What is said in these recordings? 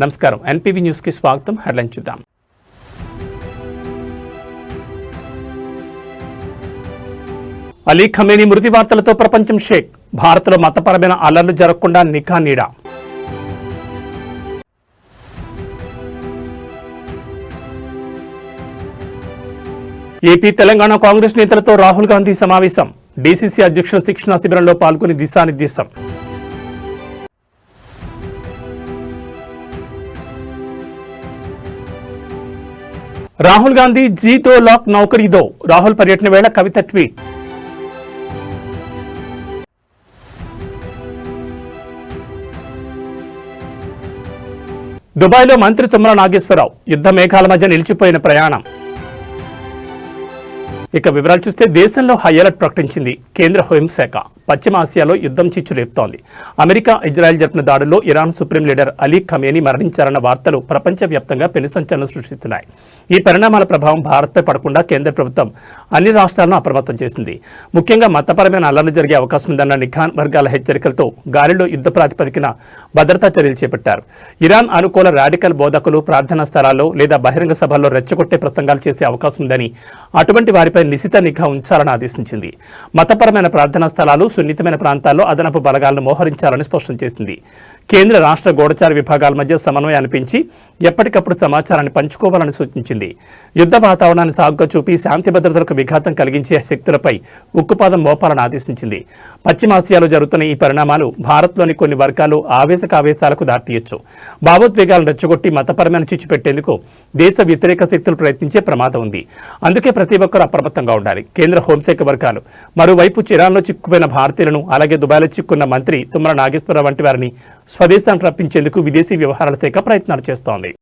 నమస్కారం NPV news కి స్వాగతం. హెడ్లైన్ చూద్దాం. అలీ ఖమేనీ మృతి వార్తలతో ప్రపంచం షేక్. భారత్లో మతపరమైన అల్లర్లు జరగకుండా నిఘా నీడ. ఏపీ తెలంగాణ కాంగ్రెస్ నేతలతో రాహుల్ గాంధీ సమావేశం. డీసీసీ అధ్యక్షుల శిక్షణ శిబిరంలో పాల్గొని దిశానిర్దేశం. రాహుల్ గాంధీ జీతో లాక్ నౌకరీ దో. రాహుల్ పర్యటన వేళ కవిత ట్వీట్. దుబాయ్లో మంత్రి తుమ్మల నాగేశ్వరరావు. యుద్ధ మేఘాల మధ్య నిలిచిపోయిన ప్రయాణం. ఇక వివరాలు చూస్తే దేశంలో హై అలర్ట్ ప్రకటించింది కేంద్ర హోంశాఖ. పశ్చిమ ఆసియాలో యుద్ధం చిచ్చు రేపుతోంది. అమెరికా ఇజ్రాయెల్ జరిపిన దాడుల్లో Iran supreme leader Ali Khamenei మరణించారన్న వార్తలు ప్రపంచవ్యాప్తంగా పెను సంచలనం సృష్టిస్తున్నాయి. ఈ పరిణామాల ప్రభావం భారత్పై పడకుండా కేంద్ర ప్రభుత్వం అన్ని రాష్ట్రాలను అప్రమత్తం చేసింది. ముఖ్యంగా మతపరమైన అల్లర్లు జరిగే అవకాశం ఉందన్న నిఘా వర్గాల హెచ్చరికలతో గాలిలో యుద్ధ ప్రాతిపదికన భద్రతా చర్యలు చేపట్టారు. ఇరాన్ అనుకూల రాడికల్ బోధకులు ప్రార్థనా స్థలాల్లో లేదా బహిరంగ సభల్లో రెచ్చగొట్టే ప్రసంగాలు చేసే అవకాశం ఉందని, అటువంటి వారిపై నిశిత నిఘా ఉంచాలని ఆదేశించింది. మతపరమైన ప్రార్థనా స్థలాలు, సున్నితమైన ప్రాంతాల్లో అదనపు బలగాలను మోహరించాలని స్పష్టం చేసింది. కేంద్ర రాష్ట్ర గూఢచార విభాగాల మధ్య సమన్వయాన్ని పెంచి ఎప్పటికప్పుడు సమాచారాన్ని పంచుకోవాలని సూచించింది. యుద్ధ వాతావరణాన్ని సాగుగా చూపి శాంతి భద్రతలకు విఘాతం కలిగించే శక్తులపై ఉక్కుపాదం మోపాలని ఆదేశించింది. పశ్చిమాసియాలో జరుగుతున్న ఈ పరిణామాలు భారత్లోని కొన్ని వర్గాలు ఆవేశాలకు దారితీయొచ్చు. భావోద్వేగాలను రెచ్చగొట్టి మతపరమైన చిచ్చు పెట్టేందుకు దేశ వ్యతిరేక శక్తులు ప్రయత్నించే ప్రమాదం ఉంది. అందుకే ప్రతి ఒక్కరూ అప్రమత్తంగా ఉండాలి. కేంద్ర హోంశాఖ వర్గాలు మరోవైపు ఇరాన్లో చిక్కుపోయిన భారతీయులను, అలాగే దుబాయ్లో చిక్కున్న మంత్రి తుమ్మల నాగేశ్వరరావు వంటి వారిని స్వదేశానికి రప్పించేందుకు విదేశీ వ్యవహారాల శాఖ ప్రయత్నాలు చేస్తోంది.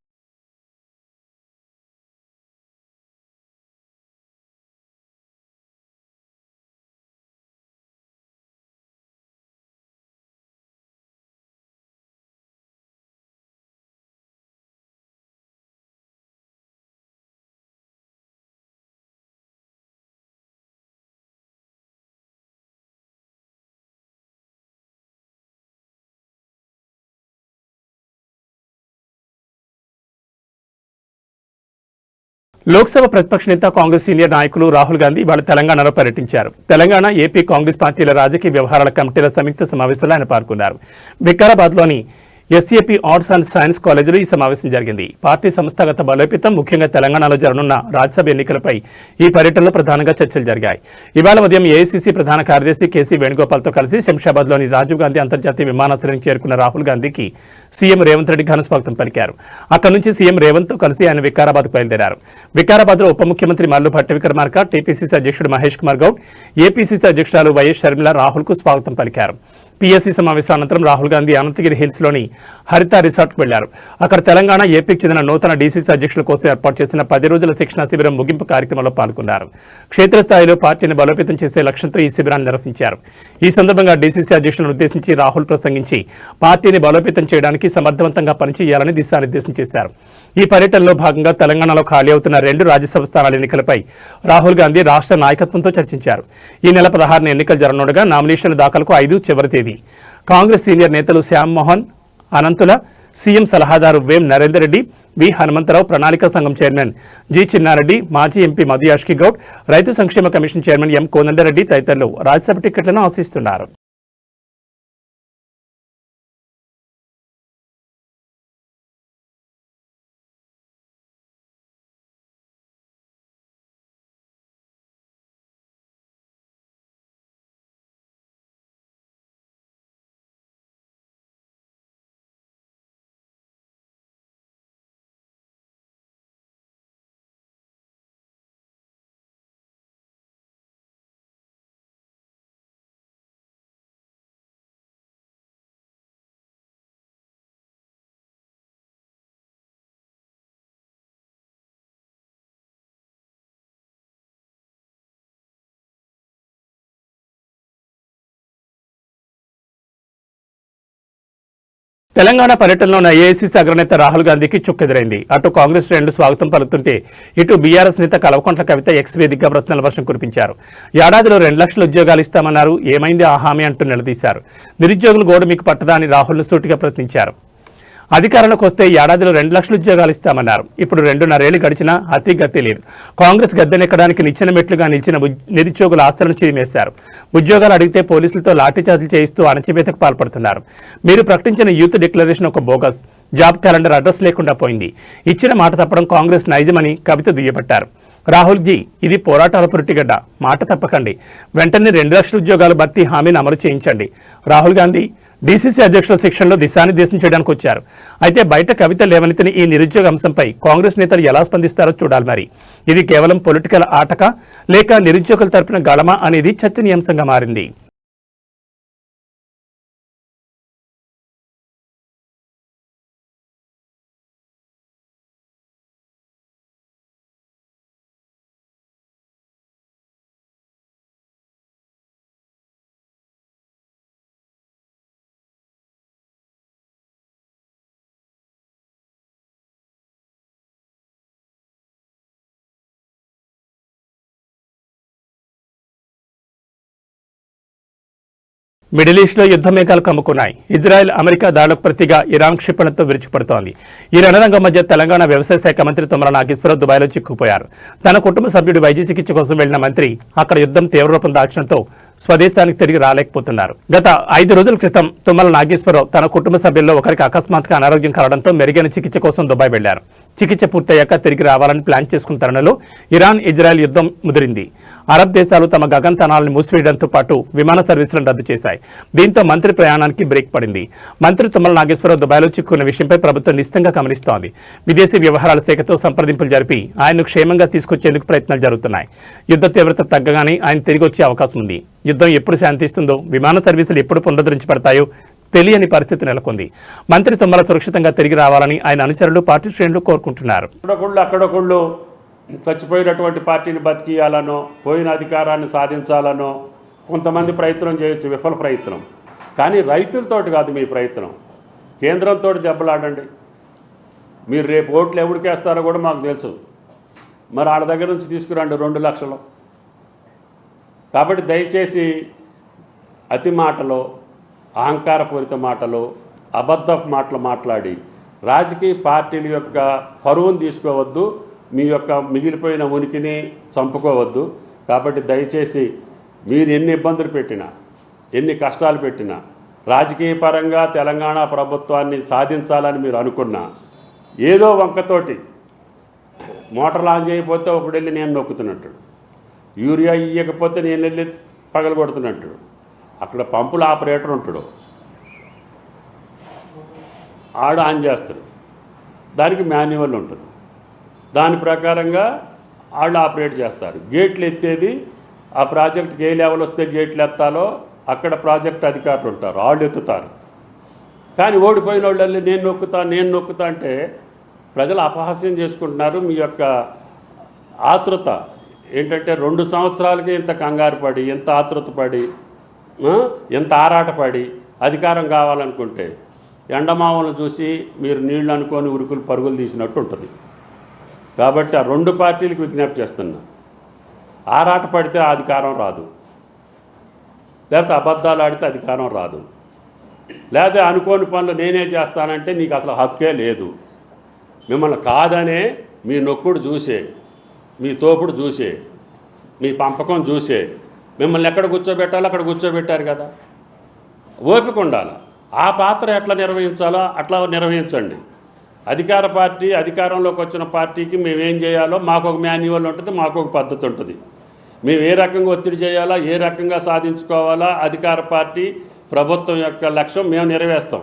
లోక్సభ ప్రతిపక్ష నేత కాంగ్రెస్ సీనియర్ నాయకులు రాహుల్ గాంధీ ఇవాళ తెలంగాణలో పర్యటించారు. తెలంగాణ, ఏపీ కాంగ్రెస్ పార్టీల రాజకీయ వ్యవహారాల కమిటీల సంయుక్త సమావేశంలో ఆయన పాల్గొన్నారు. వికారాబాద్లోని ఎస్ఏపీ ఆర్ట్స్ అండ్ సైన్స్ కాలేజీలో ఈ సమావేశం జరిగింది. పార్టీ సంస్థాగత బలోపేతం, ముఖ్యంగా తెలంగాణలో జరగనున్న రాజ్యసభ ఎన్నికలపై ఈ పర్యటనలో ప్రధానంగా చర్చలు జరిగాయి. ఇవాళ ఉదయం ఏఐసీసీ ప్రధాన కార్యదర్శి కేసీ వేణుగోపాల్తో కలిసి శంషాబాద్లోని రాజీవ్ గాంధీ అంతర్జాతీయ విమానాశ్రయానికి చేరుకున్న రాహుల్ గాంధీకి సీఎం రేవంత్ రెడ్డి ఘన స్వాగతం పలికారు. అక్కడి నుంచి సీఎం రేవంత్తో కలిసి ఆయన వికారాబాద్ బయలుదేరారు. వికారాబాద్లో ఉప ముఖ్యమంత్రి మల్లు భట్టి విక్రమార్క, టీపీసీసీ అధ్యక్షుడు మహేష్ కుమార్ గౌడ్, ఏపీసీసీ అధ్యక్షురాలు వైఎస్ షర్మిల రాహుల్కు స్వాగతం పలికారు. పీఎస్సీ సమావేశం అనంతరం రాహుల్ గాంధీ అనంతగిరి హిల్స్లోని హరిత రిసార్ట్కు వెళ్లారు. అక్కడ తెలంగాణ, ఏపీకి చెందిన నూతన డీసీసీ అధ్యక్షుల కోసం ఏర్పాటు చేసిన 10 రోజుల శిక్షణ శిబిరం ముగింపు కార్యక్రమంలో పాల్గొన్నారు. క్షేత్రస్థాయిలో పార్టీని బలోపేతం చేసే లక్ష్యంతో ఈ శిబిరాన్ని నిర్వహించారు. ఈ సందర్భంగా డీసీసీ అధ్యక్షులను ఉద్దేశించి రాహుల్ ప్రసంగించి పార్టీని బలోపేతం చేయడానికి సమర్థవంతంగా పనిచేయాలని దిశానిర్దేశం చేశారు. ఈ పర్యటనలో భాగంగా తెలంగాణలో ఖాళీ అవుతున్న 2 రాజ్యసభ స్థానాల ఎన్నికలపై రాహుల్ గాంధీ రాష్ట్ర నాయకత్వంతో చర్చించారు. ఈ నెల 16న ఎన్నికలు జరగనుండగా నామినేషన్ల దాఖలకు 5 చివరి తేదీ. కాంగ్రెస్ సీనియర్ నేతలు శ్యామ్ మోహన్ అనంతుల, సీఎం సలహాదారు వేం నరేందర్ రెడ్డి, వి హనుమంతరావు, ప్రణాళికా సంఘం చైర్మన్ జి చిన్నారెడ్డి, మాజీ ఎంపీ మధు యాష్కి గౌడ్, రైతు సంక్షేమ కమిషన్ చైర్మన్ ఎం కోదండరెడ్డి తదితరులు రాజ్యసభ టికెట్లను ఆశిస్తున్నారు. తెలంగాణ పర్యటనలో ఏఐసీసీ అగ్రనేత రాహుల్ గాంధీకి చుక్కెదురైంది. అటు కాంగ్రెస్ శ్రేణులు స్వాగతం పలుకుతుంటే ఇటు బీఆర్ఎస్ నేత కల్వకుంట్ల కవిత ఎక్స్ వేదికగా ప్రశ్నల వర్షం కురిపించారు. ఏడాదిలో 2 లక్షల ఉద్యోగాలు ఇస్తామన్నారు, ఏమైంది ఆ హామీ అంటూ నిలదీశారు. నిరుద్యోగులు గోడు మీకు పట్టదా అని రాహుల్ను సూటిగా ప్రశ్నించారు. అధికారంలోకి వస్తే ఏడాదిలో 2 లక్షల ఉద్యోగాలు ఇస్తామన్నారు. ఇప్పుడు 2.5 ఏళ్లు గడిచినా అతి లేదు. కాంగ్రెస్ గద్దెనెక్కడానికి నిచ్చెన మెట్లుగా నిలిచిన నిరుద్యోగుల ఆస్తులను చిరిమేశారు. ఉద్యోగాలు అడిగితే పోలీసులతో లాఠీచార్జీలు చేయిస్తూ అణచివేతకు పాల్పడుతున్నారు. మీరు ప్రకటించిన యూత్ డిక్లరేషన్ ఒక బోగస్. జాబ్ క్యాలెండర్ అడ్రస్ లేకుండా పోయింది. ఇచ్చిన మాట తప్పడం కాంగ్రెస్ నైజమని కవిత దుయ్యబట్టారు. రాహుల్జీ, ఇది పోరాటాల పురిటిగడ్డ. మాట తప్పకండి. వెంటనే 2 లక్షల ఉద్యోగాలు భర్తీ హామీని అమలు చేయించండి. రాహుల్ గాంధీ డీసీసీ అధ్యక్షుల శిక్షణలో దిశానిర్దేశం చేయడానికి వచ్చారు. అయితే బయట కవిత లేవనెత్తిన ఈ నిరుద్యోగ అంశంపై కాంగ్రెస్ నేతలు ఎలా స్పందిస్తారో చూడాలి. మరి ఇది కేవలం పొలిటికల్ ఆటక లేక నిరుద్యోగుల తరపున గళమా అనేది చర్చనీయాంశంగా మారింది. మిడిల్ ఈస్ట్లో యుద్ధ మేఘాలు కమ్ముకున్నాయి. ఇజ్రాయెల్ అమెరికా దాడులకు ప్రతిగా ఇరాన్ క్షిపణితో విరుచుకుపడుతోంది. ఈ రణరంగం మధ్య తెలంగాణ వ్యవసాయ శాఖ మంత్రి తుమ్మల నాగేశ్వరరావు దుబాయ్లో చిక్కుపోయారు. తన కుటుంబ సభ్యుడి వైద్య చికిత్స కోసం వెళ్లిన మంత్రి అక్కడ యుద్ధం తీవ్రరూపం దాల్చడంతో స్వదేశానికి తిరిగి రాలేకపోతున్నారు. గత 5 రోజుల క్రితం తుమ్మల నాగేశ్వరరావు తన కుటుంబ సభ్యుల్లో ఒకరికి అకస్మాత్తుగా అనారోగ్యం కలగడంతో మెరుగైన చికిత్స కోసం దుబాయ్ వెళ్లారు. చికిత్స పూర్తయ్యాక తిరిగి రావాలని ప్లాన్ చేసుకున్న తరుణంలో ఇరాన్ ఇజ్రాయెల్ యుద్ధం ముదిరింది. అరబ్ దేశాలు తమ గగనతనాలను మూసివేయడంతో పాటు విమాన సర్వీసులను రద్దు చేశాయి. దీంతో మంత్రి ప్రయాణానికి బ్రేక్ పడింది. మంత్రి తుమ్మల నాగేశ్వరరావు దుబాయ్లో చిక్కున్న విషయంపై ప్రభుత్వం నిశ్చితంగా గమనిస్తోంది. విదేశీ వ్యవహారాల శాఖతో సంప్రదింపులు జరిపి ఆయన్ను క్షేమంగా తీసుకొచ్చేందుకు ప్రయత్నాలు జరుగుతున్నాయి. యుద్ధ తీవ్రత తగ్గగానే ఆయన తిరిగి వచ్చే అవకాశం ఉంది. యుద్ధం ఎప్పుడు శాంతిస్తుందో, విమాన సర్వీసులు ఎప్పుడు పునరుద్ధరించబడతాయో తెలియని పరిస్థితి నెలకొంది. మంత్రి తుమ్మల సురక్షితంగా తిరిగి రావాలని ఆయన అనుచరులు, పార్టీ శ్రేణులు కోరుకుంటున్నారు. అక్కడొకళ్ళు చచ్చిపోయినటువంటి పార్టీని బతికియాలనో, పోయిన అధికారాన్ని సాధించాలనో కొంతమంది ప్రయత్నం చేయొచ్చు, విఫల ప్రయత్నం. కానీ రైతులతోటి కాదు మీ ప్రయత్నం. కేంద్రంతో దెబ్బలాడండి. మీరు రేపు ఓట్లు ఎవరికేస్తారో కూడా మాకు తెలుసు. మరి వాళ్ళ దగ్గర నుంచి తీసుకురండి 2 లక్షలు. కాబట్టి దయచేసి అతి మాటలో, అహంకారపూరిత మాటలు, అబద్ధపు మాటలు మాట్లాడి రాజకీయ పార్టీల యొక్క పరువును తీసుకోవద్దు, మీ యొక్క మిగిలిపోయిన ఉనికిని చంపుకోవద్దు. కాబట్టి దయచేసి మీరు ఎన్ని ఇబ్బందులు పెట్టినా, ఎన్ని కష్టాలు పెట్టినా, రాజకీయ పరంగా తెలంగాణ ప్రభుత్వాన్ని సాధించాలని మీరు అనుకున్నా, ఏదో వంకతోటి మోటార్లు ఆన్ చేయకపోతే ఒకడు వెళ్ళి నేను నొక్కుతున్నట్టు, యూరియా ఇవ్వకపోతే నేను వెళ్ళి పగలగొడుతున్నట్టు, అక్కడ పంపుల ఆపరేటర్ ఉంటాడు, ఆడ ఆన్ చేస్తాడు. దానికి మాన్యువల్ ఉంటుంది. దాని ప్రకారంగా వాళ్ళు ఆపరేట్ చేస్తారు. గేట్లు ఎత్తేది ఆ ప్రాజెక్ట్కి ఏ లెవెల్ వస్తే గేట్లు ఎత్తాలో అక్కడ ప్రాజెక్ట్ అధికారులు ఉంటారు, వాళ్ళు ఎత్తుతారు. కానీ ఓడిపోయిన వాళ్ళు నేను నొక్కుతా అంటే ప్రజలు అపహాస్యం చేసుకుంటున్నారు. మీ యొక్క ఆతృత ఏంటంటే 2 సంవత్సరాలకి ఇంత కంగారు పడి, ఎంత ఆతృత పడి, ఎంత ఆరాటపడి అధికారం కావాలనుకుంటే ఎండమామలను చూసి మీరు నీళ్లు అనుకొని ఉరుకులు పరుగులు తీసినట్టు ఉంటుంది. కాబట్టి ఆ 2 పార్టీలకు విజ్ఞప్తి చేస్తున్నా, ఆరాట పడితే అధికారం రాదు, లేకపోతే అబద్ధాలు ఆడితే అధికారం రాదు, లేకపోతే అనుకోని పనులు నేనే చేస్తానంటే నీకు అసలు హక్కే లేదు. మిమ్మల్ని కాదనే మీ నొక్కుడు చూసే, మీ తోపుడు చూసే, మీ పంపకం చూసే మిమ్మల్ని ఎక్కడ కూర్చోబెట్టాలో అక్కడ కూర్చోబెట్టారు కదా. ఓపిక ఉండాలి. ఆ పాత్ర ఎట్లా నిర్వహించాలో అట్లా నిర్వహించండి. అధికార పార్టీ, అధికారంలోకి వచ్చిన పార్టీకి మేమేం చేయాలో మాకు ఒక మాన్యువల్ ఉంటుంది, మాకు ఒక పద్ధతి ఉంటుంది. మేము ఏ రకంగా ఒత్తిడి చేయాలా, ఏ రకంగా సాధించుకోవాలా, అధికార పార్టీ ప్రభుత్వం యొక్క లక్ష్యం మేము నెరవేర్స్తాం.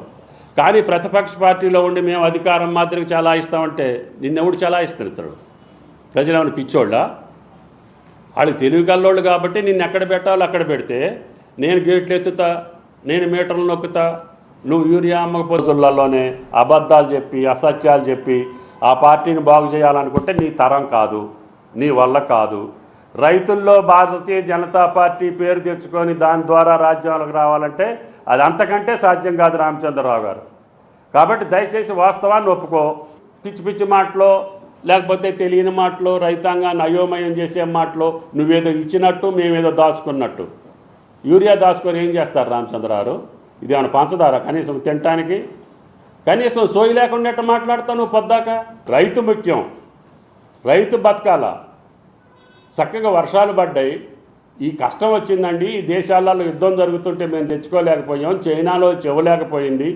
కానీ ప్రతిపక్ష పార్టీలో ఉండి మేము అధికారం మాత్రం చలాయిస్తామంటే నిన్నెవడు చలాయిస్తాడు? ప్రజలు ఏమైనా పిచ్చోళ్ళా? వాళ్ళు తెలివి కల్లోళ్ళు కాబట్టి నిన్ను ఎక్కడ పెట్టాలో అక్కడ పెడితే, నేను గేట్లు ఎత్తుతా, నేను మీటర్లు నొక్కుతా, నువ్వు యూరియా అమ్మకపోతులలోనే అబద్ధాలు చెప్పి, అసత్యాలు చెప్పి ఆ పార్టీని బాగు చేయాలనుకుంటే నీ తరం కాదు, నీ వల్ల కాదు. రైతుల్లో భారతీయ జనతా పార్టీ పేరు తెచ్చుకొని దాని ద్వారా రాజ్యాంగంలోకి రావాలంటే అది అంతకంటే సాధ్యం కాదు రామచంద్రరావు గారు. కాబట్టి దయచేసి వాస్తవాన్ని ఒప్పుకో. పిచ్చి పిచ్చి మాటలో, లేకపోతే తెలియని మాటలో, రైతాంగాన్ని అయోమయం చేసే మాటలో నువ్వేదో ఇచ్చినట్టు మేమేదో దాచుకున్నట్టు. యూరియా దాచుకొని ఏం చేస్తారు రామచంద్రరావు? ఇది ఏమైనా పంచదార కనీసం తినటానికి? కనీసం సోయి లేకుండా ఎట్ట మాట్లాడతావు నువ్వు పొద్దాక? రైతు ముఖ్యం, రైతు బతకాల. చక్కగా వర్షాలు పడ్డాయి, ఈ కష్టం వచ్చిందండి, ఈ దేశాలలో యుద్ధం జరుగుతుంటే మేము తెచ్చుకోలేకపోయాం, చైనాలో ఇవ్వలేకపోయింది,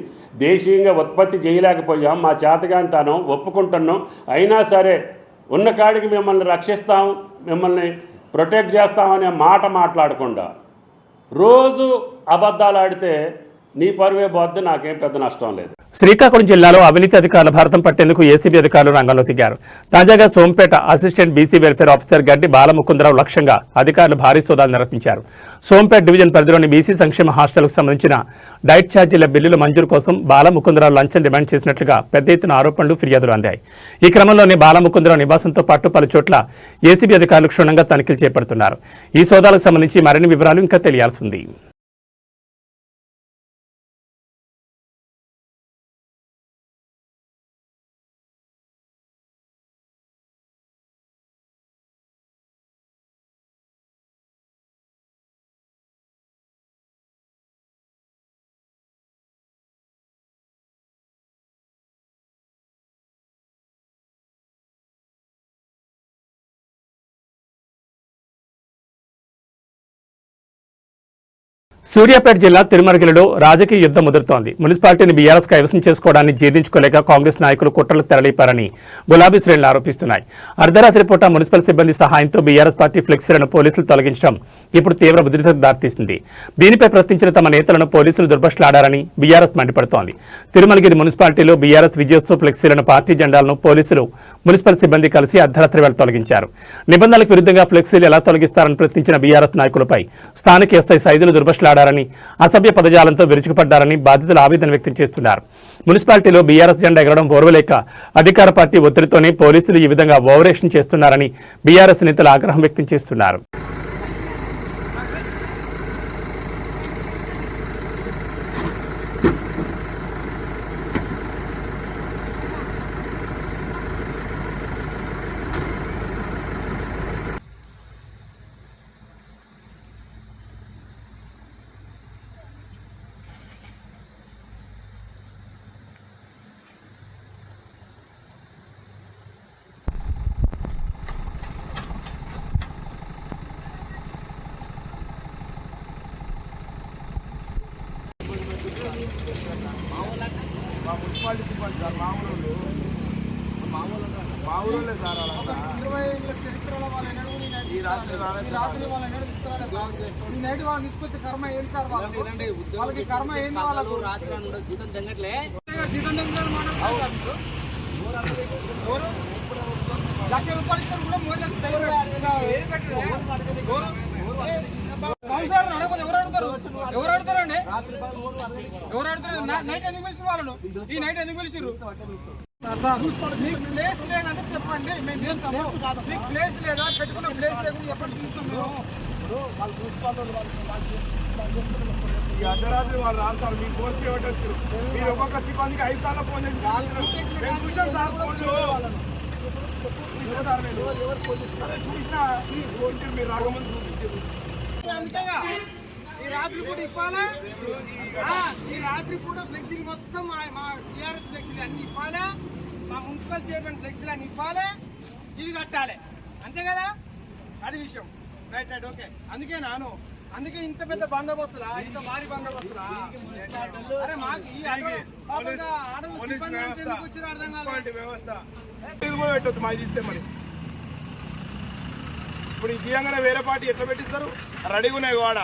దేశీయంగా ఉత్పత్తి చేయలేకపోయాం, మా చేతగానితనం ఒప్పుకుంటున్నాం, అయినా సరే ఉన్న కాడికి మిమ్మల్ని రక్షిస్తాం, మిమ్మల్ని ప్రొటెక్ట్ చేస్తామనే మాట మాట్లాడకుండా రోజు అబద్ధాలు ఆడితే నీ పరువే పోద్ది, నాకేం పెద్ద నష్టం లేదు. శ్రీకాకుళం జిల్లాలో అవినీతి అధికారుల భారతం పట్టేందుకు ఏసీబీ అధికారులు రంగంలో దిగారు. తాజాగా Sompeta assistant BC welfare officer గడ్డి బాలముకుందరావు లక్ష్యంగా అధికారులు భారీ సోదాలు నిర్వహించారు. సోంపేట డివిజన్ పరిధిలోని బీసీ సంక్షేమ హాస్టల్కు సంబంధించిన డైట్ ఛార్జీల బిల్లుల మంజూరు కోసం బాలముకుందరావు లంచం డిమాండ్ చేసినట్లుగా పెద్ద ఎత్తున ఆరోపణలు, ఫిర్యాదులు అందాయి. ఈ క్రమంలోనే బాలముకుందరావు నివాసంతో పాటు పలు చోట్ల ఏసీబీ అధికారులు క్షుణ్ణంగా తనిఖీలు చేపడుతున్నారు. ఈ సోదాలకు సంబంధించి మరిన్ని వివరాలు ఇంకా తెలియాల్సి ఉంది. సూర్యాపేట జిల్లా తిరుమలగిరిలో రాజకీయ యుద్ధం ముదురుతోంది. మున్సిపాలిటీని బీఆర్ఎస్ కైవసం చేసుకోవడాన్ని జీర్ణించుకోలేక కాంగ్రెస్ నాయకులు కుట్రలకు తెరలేపారని గులాబీ శ్రేణులు ఆరోపిస్తున్నాయి. అర్ధరాత్రి పూట మున్సిపల్ సిబ్బంది సహాయంతో బీఆర్ఎస్ పార్టీ ఫ్లెక్సీలను పోలీసులు తొలగించడం ఇప్పుడు తీవ్ర ఉద్రిక్తతకు దారితీసింది. దీనిపై ప్రశ్నించిన తమ నేతలను పోలీసులు దుర్భషలాడారని బీఆర్ఎస్ మండిపడుతోంది. తిరుమలగిరి మున్సిపాలిటీలో బీఆర్ఎస్ విజయోత్సవ ఫ్లెక్సీలను, పార్టీ జెండాలను పోలీసులు, మున్సిపల్ సిబ్బంది కలిసి అర్ధరాత్రి వేళ తొలగించారు. నిబంధనలకు విరుద్ధంగా ఫ్లెక్సీలు ఎలా తొలగిస్తారని ప్రశ్నించిన బీఆర్ఎస్ నాయకులపై స్థానిక ఎస్ఐ సైదులు దుర్భషలాడారు. అసభ్య పదజాలంతో విరుచుకుపడ్డారని బాధితులు ఆవేదన వ్యక్తం చేస్తున్నారు. మున్సిపాలిటీలో బీఆర్ఎస్ జెండా ఎగరడం ఓర్వలేక అధికార పార్టీ ఒత్తిడితోనే పోలీసులు ఈ విధంగా ఓవరేషన్ చేస్తున్నారని బీఆర్ఎస్ నేతలు ఆగ్రహం వ్యక్తం చేస్తున్నారు. నైట్ ఎందుకు పిలిచిన వాళ్ళను? ఈ నైట్ ఎందుకు పిలిచిర్రు? మీకు ప్లేస్ లేదంటే చెప్పండి, మేము చేస్తాము. మీకు ప్లేస్ లేదా, పెట్టుకున్న ప్లేస్ లేకుండా ఎప్పుడు చూస్తాం మేము? ఈ అర్ధరాత్రి వాళ్ళు రాస్తారు, మీకు పోస్ట్ చేయవచ్చు. మీరు ఒక్కొక్క సిబ్బందికి 5 సార్లు ఫోన్ చేసి మీరు రాకముందు అందుకేగా ఈ రాత్రి పూట ఇవ్వాలా? ఈ రాత్రి పూట ఫ్లెక్సీలు మొత్తం మా టీఆర్ఎస్ ఫ్లెక్సీలు అన్ని ఇవ్వాలా, మా మున్సిపల్ చైర్మన్ ఫ్లెక్సీలు అన్ని ఇవ్వాలి, ఇవి కట్టాలి, అంతే కదా? అది విషయం. Right right okay. అందుకే ఇంత పెద్ద బందోబస్తులా, ఇంత భారీ బందోబస్తులా? అరే మాకు ఈ ఆడలు సిబ్బంది ఎందుకు వచ్చారో అర్థం కాదు. వ్యవస్థ పెట్టద్దు మాది ఇస్తే మరి. ఇప్పుడు ఈ తీయంగానే వేరే పార్టీ ఎట్లా పెట్టిస్తారు? రెడీగా ఉన్నాయి వాడ,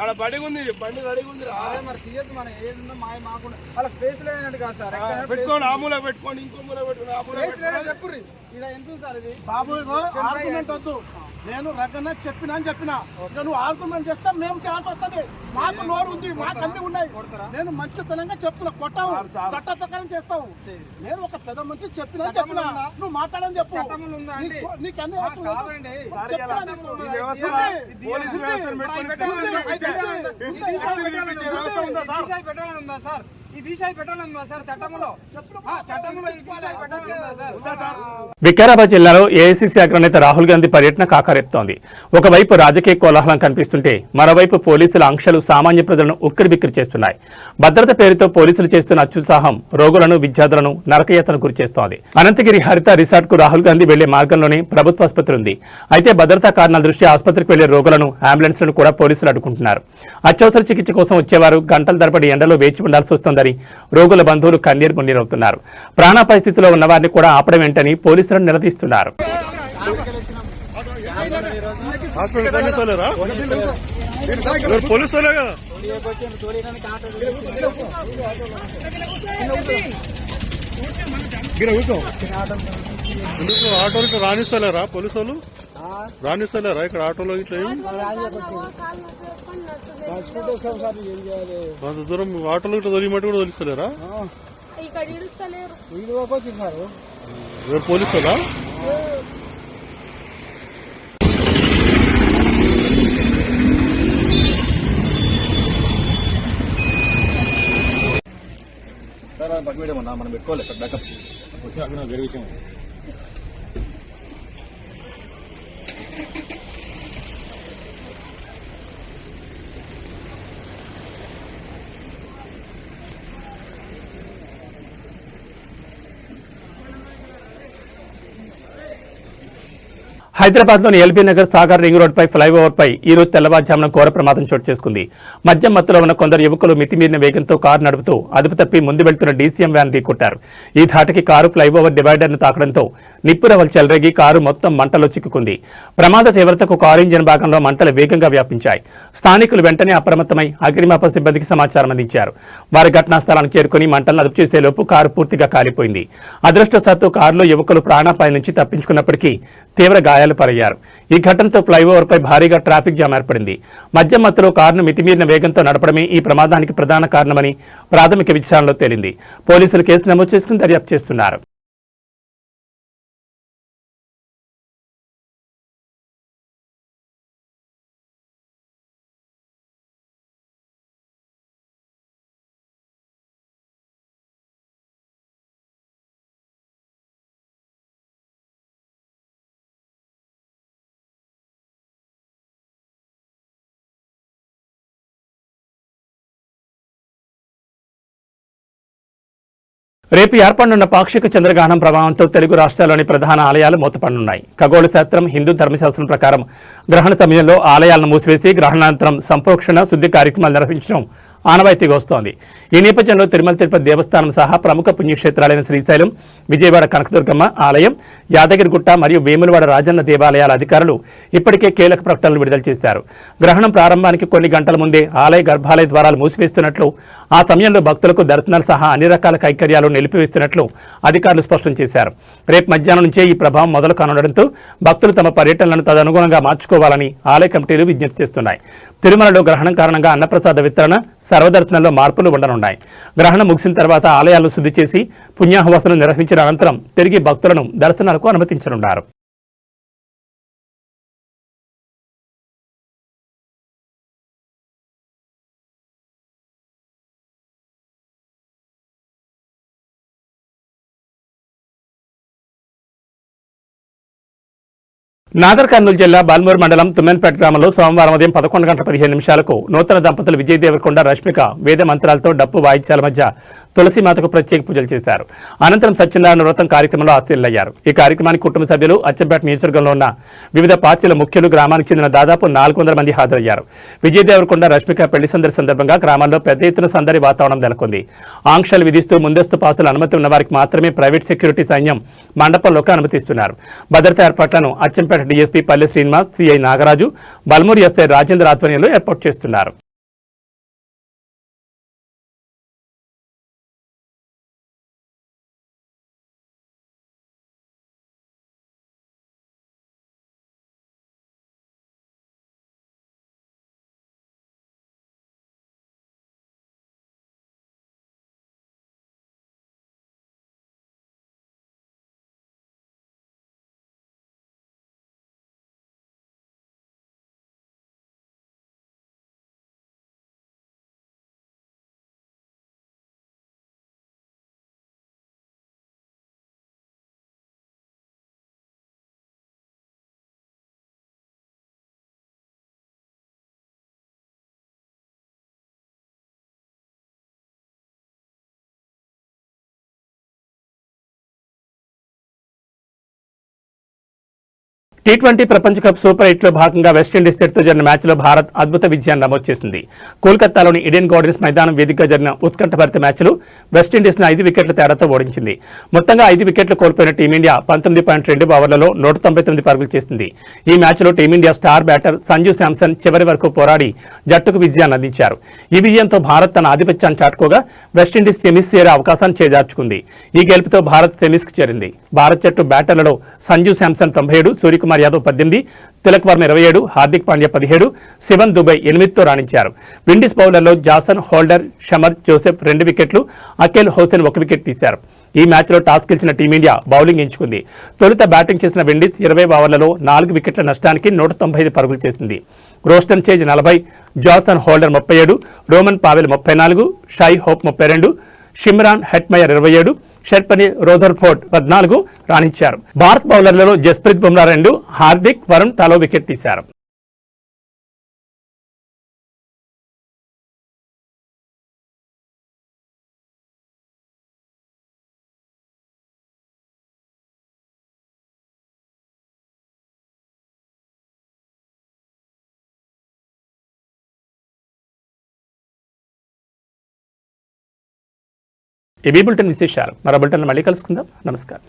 ఆడ బడిగా ఉంది, బండి రెడీగా ఉంది. మరి తీయద్దు, మన ఏదుందో మాకుండా వాళ్ళకి ప్లేస్ లేదంటే కాదు సార్. పెట్టుకోండి, ఆ మూల పెట్టుకోండి, ఇంకో మూల పెట్టుకోండి. చెప్పుర్రి ఇలా ఎంత సార్ ఇది? బాబు ఆర్గ్యుమెంట్ వద్దు, నేను రకన చెప్పినా నువ్వు ఆర్గ్యుమెంట్ చేస్తే మేము చేయాల్సి వస్తుంది. మాకు లోడ్ ఉంది, మాకు అన్ని ఉన్నాయి. నేను మంచితనంగా చెప్తున్నా, కొట్టావు చట్ట ప్రకారం చేస్తావు. నేను ఒక పెద్ద మంచి చెప్పినా నువ్వు మాట్లాడని చెప్పు. నీకు అన్ని పెట్టాలని ఉందా సార్? ఈ తీసాయి పెట్టాలన్నా సార్ చట్టంలో చట్టంలో ఈ తీసాయి పెట్టాలన్నా సార్. వికారాబాద్ జిల్లాలో ఏఐసీసీ అగ్రనేత రాహుల్ గాంధీ పర్యటన కాకరేపుతోంది. ఒకవైపు రాజకీయ కోలాహలం కనిపిస్తుంటే మరోవైపు పోలీసుల ఆంక్షలు సామాన్య ప్రజలను ఉక్కిరిబిక్కిరి చేస్తున్నాయి. భద్రత పేరుతో పోలీసులు చేస్తున్న అత్యుత్సాహం రోగులను, విద్యార్థులను నరకయాతనకు గురిచేస్తోంది. అనంతగిరి హరిత రిసార్ట్ కు రాహుల్ గాంధీ వెళ్లే మార్గంలోనే ప్రభుత్వ ఆసుపత్రి ఉంది. అయితే భద్రతా కారణాల దృష్ట్యా ఆసుపత్రికి వెళ్లే రోగులను, అంబులెన్స్లను కూడా పోలీసులు అడ్డుకుంటున్నారు. అత్యవసర చికిత్స కోసం వచ్చేవారు గంటల తరబడి ఎండలో వేచి ఉండాల్సి వస్తోందని రోగుల బంధువులు కన్నీరు మున్నీరవుతున్నారు. ప్రాణాపాయ స్థితిలో ఉన్న వారిని కూడా ఆపడం ఏంటని పోలీసులను నిలదీస్తున్నారు. ఆటోలు రాణిస్తలేరా పోలీసు వాళ్ళు? రాణిస్తలేరా ఇక్కడ ఆటోలో ఇట్లా అంత దూరం ఆటోలో ఇట్లా తొలిమట్టి కూడా తొలిస్తలేరా? పోలీసు వాళ్ళ మనం పెట్టుకోలేదు సార్ బ్యాకప్ వచ్చిన వేరే విషయం. హైదరాబాద్ లోని LB Nagar Sagar ring road పై ఫ్లైఓవర్ పై ఈ రోజు తెల్లవారుజామున ఘోర ప్రమాదం చోటు చేసుకుంది. మద్యం మత్తులో ఉన్న కొందరు యువకులు మితిమీరిన వేగంతో కారు నడుపుతూ అదుపు తప్పి ముందు వెళ్తున్న డీసీఎం వ్యాన్ ఢీకొట్టారు. ఈ ధాటికి కారు ఫ్లైఓవర్ డివైడర్ ను తాకడంతో నిప్పురవలు చెలరేగి కారు మొత్తం మంటలో చిక్కుకుంది. ప్రమాద తీవ్రతకు కారు ఇంజిన్ భాగంలో మంటలు వేగంగా వ్యాపించాయి. స్థానికులు వెంటనే అప్రమత్తమై అగ్నిమాపక సిబ్బందికి సమాచారం అందించారు. వారి ఘటనా స్థలానికి చేరుకుని మంటలను అదుపు చేసేలోపు కారు పూర్తిగా కాలిపోయింది. అదృష్టవశాత్తు కారులో యువకులు ప్రాణాపాయ నుంచి తప్పించుకున్నప్పటికీ తీవ్ర గాయాలు పాలయ్యారు. ఈ ఘటనతో ఫ్లైఓవర్ పై భారీగా ట్రాఫిక్ జామ్ ఏర్పడింది. మద్యం మత్తులో కారును మితిమీరిన వేగంతో నడపడమే ఈ ప్రమాదానికి ప్రధాన కారణమని ప్రాథమిక విచారణలో తేలింది. పోలీసులు కేసు నమోదు చేసుకుని దర్యాప్తు చేస్తున్నారు. రేపు ఏర్పడనున్న పాక్షిక చంద్రగ్రహణం ప్రభావంతో తెలుగు రాష్ట్రాల్లోని ప్రధాన ఆలయాలు మూతపడనున్నాయి. ఖగోళ శాస్త్రం, హిందూ ధర్మశాస్త్రం ప్రకారం గ్రహణ సమయంలో ఆలయాలను మూసివేసి గ్రహణానంతరం సంప్రోక్షణ, శుద్ధి కార్యక్రమాలు నిర్వహించడం ఆనవాయితీగా వస్తోంది. ఈ నేపథ్యంలో తిరుమల తిరుపతి దేవస్థానం సహా ప్రముఖ పుణ్యక్షేత్రాలైన శ్రీశైలం, విజయవాడ కనకదుర్గమ్మ ఆలయం, యాదగిరిగుట్ట మరియు వేములవాడ రాజన్న దేవాలయాల అధికారులు ఇప్పటికే కీలక ప్రకటనలు విడుదల చేశారు. గ్రహణం ప్రారంభానికి కొన్ని గంటల ముందే ఆలయ గర్భాలయ ద్వారాలు మూసివేస్తున్నట్లు, ఆ సమయంలో భక్తులకు దర్శనాలు సహా అన్ని రకాల కైంకర్యాలు నిలిపివేస్తున్నట్లు అధికారులు స్పష్టం చేశారు. రేపు మధ్యాహ్నం నుంచే ఈ ప్రభావం మొదలు కానుండడంతో భక్తులు తమ పర్యటనలను తదనుగుణంగా మార్చుకోవాలని ఆలయ కమిటీలు విజ్ఞప్తి చేస్తున్నాయి. తిరుమలలో గ్రహణం కారణంగా అన్నప్రసాద వితరణ, సర్వదర్శనంలో మార్పులు ఉండనున్నాయి. గ్రహణం ముగిసిన తర్వాత ఆలయాలను శుద్ధి చేసి పుణ్యాహవాసనం నిర్వహించిన అనంతరం తిరిగి భక్తులను దర్శనాలకు అనుమతించనున్నారు. నాగర్ కర్నూలు జిల్లా బాల్మూరు మండలం తుమ్మెన్పేట గ్రామంలో సోమవారం ఉదయం 11:15 నూతన దంపతులు విజయ్ దేవరకొండ, రష్మిక వేద మంత్రాలతో డప్పు వాయిద్యాల మధ్య తులసిమాతకు ప్రత్యేక పూజలు చేశారు. అనంతరం సత్యనారాయణ వ్రతం కార్యక్రమంలో ఆశీనులయ్యారు. ఈ కార్యక్రమానికి కుటుంబ సభ్యులు, అచ్చంపేట నియోజకవర్గంలో ఉన్న వివిధ పార్టీల ముఖ్యులు, గ్రామానికి చెందిన దాదాపు 400 మంది హాజరయ్యారు. విజయ్ దేవరకొండ, రష్మిక పెళ్లి సందర్భంగా గ్రామాల్లో పెద్ద ఎత్తున సందడి వాతావరణం నెలకొంది. ఆంక్షలు విధిస్తూ ముందస్తు పాసుల అనుమతి ఉన్న వారికి మాత్రమే ప్రైవేట్ సెక్యూరిటీ సైన్యం మండపంలోకి అనుమతిస్తున్నారు. భద్రతా ఏర్పాట్లను అచ్చంపేట డీఎస్పీ పల్లె శ్రీనివాస్, సిఐ నాగరాజు, బల్మూరు ఎస్ఐ రాజేంద్ర ఆధ్వర్యంలో ఏర్పాటు చేస్తున్నారు. టీ20 ప్రపంచ కప్ సూపర్ 8లో భాగంగా వెస్టిండీస్ జట్టుతో జరిగిన మ్యాచ్లో భారత్ అద్భుత విజయాన్ని నమోదు చేసింది. కోల్కతాలోని ఈడెన్ గార్డెన్స్ మైదానం వేదికగా జరిగిన ఉత్కంఠభరిత మ్యాచ్లో వెస్టిండీస్ను 5 వికెట్ల తేడాతో ఓడించింది. మొత్తంగా 5 వికెట్లు కోల్పోయిన టీమిండియా 19.2 ఓవర్లలో 199 పరుగులు చేసింది. ఈ మ్యాచ్లో team India star batter Sanju Samson చివరి వరకు పోరాడి జట్టుకు విజయాన్ని అందించారు. ఈ విజయంతో భారత్ తన ఆధిపత్యాన్ని చాటుకోగా వెస్టిండీస్ సెమీస్ చేరే అవకాశాన్ని చేజార్చుకుంది. ఈ గెలుపుతో భారత్ సెమీస్కి చేరింది. భారత్ జట్టు బ్యాటర్లలో సంజు శాంసన్ 97, సూర్యకుమార్ యాదవ్ 18, తిలక్ వర్మ 27, హార్దిక్ పాండ్యా 17, శివన్ దుబై 8తో రాణించారు. విండీస్ బౌలర్లో జాసన్ హోల్డర్, షమర్ జోసెఫ్ 2 వికెట్లు, అఖిల్ హోసెన్ 1 వికెట్ తీశారు. ఈ మ్యాచ్లో టాస్ గెలిచిన టీమిండియా బౌలింగ్ ఎంచుకుంది. తొలుత బ్యాటింగ్ చేసిన విండీస్ 20 ఓవర్లలో 4 వికెట్ల నష్టానికి 195 పరుగులు చేసింది. Roston Chase 40, Jason Holder 37, Rovman Powell 34, Shai Hope 32, Shimron Hetmyer 27, Sherfane Rutherford 14 రాణించారు. భారత్ బౌలర్లలో జస్ప్రీత్ బుమ్రా 2, హార్దిక్, వరుణ్ తలో వికెట్ తీశారు. ఈ బులెటిన్ విశేషాలు మరో బులెటిన్లో మళ్ళీ కలుసుకుందాం. నమస్కారం.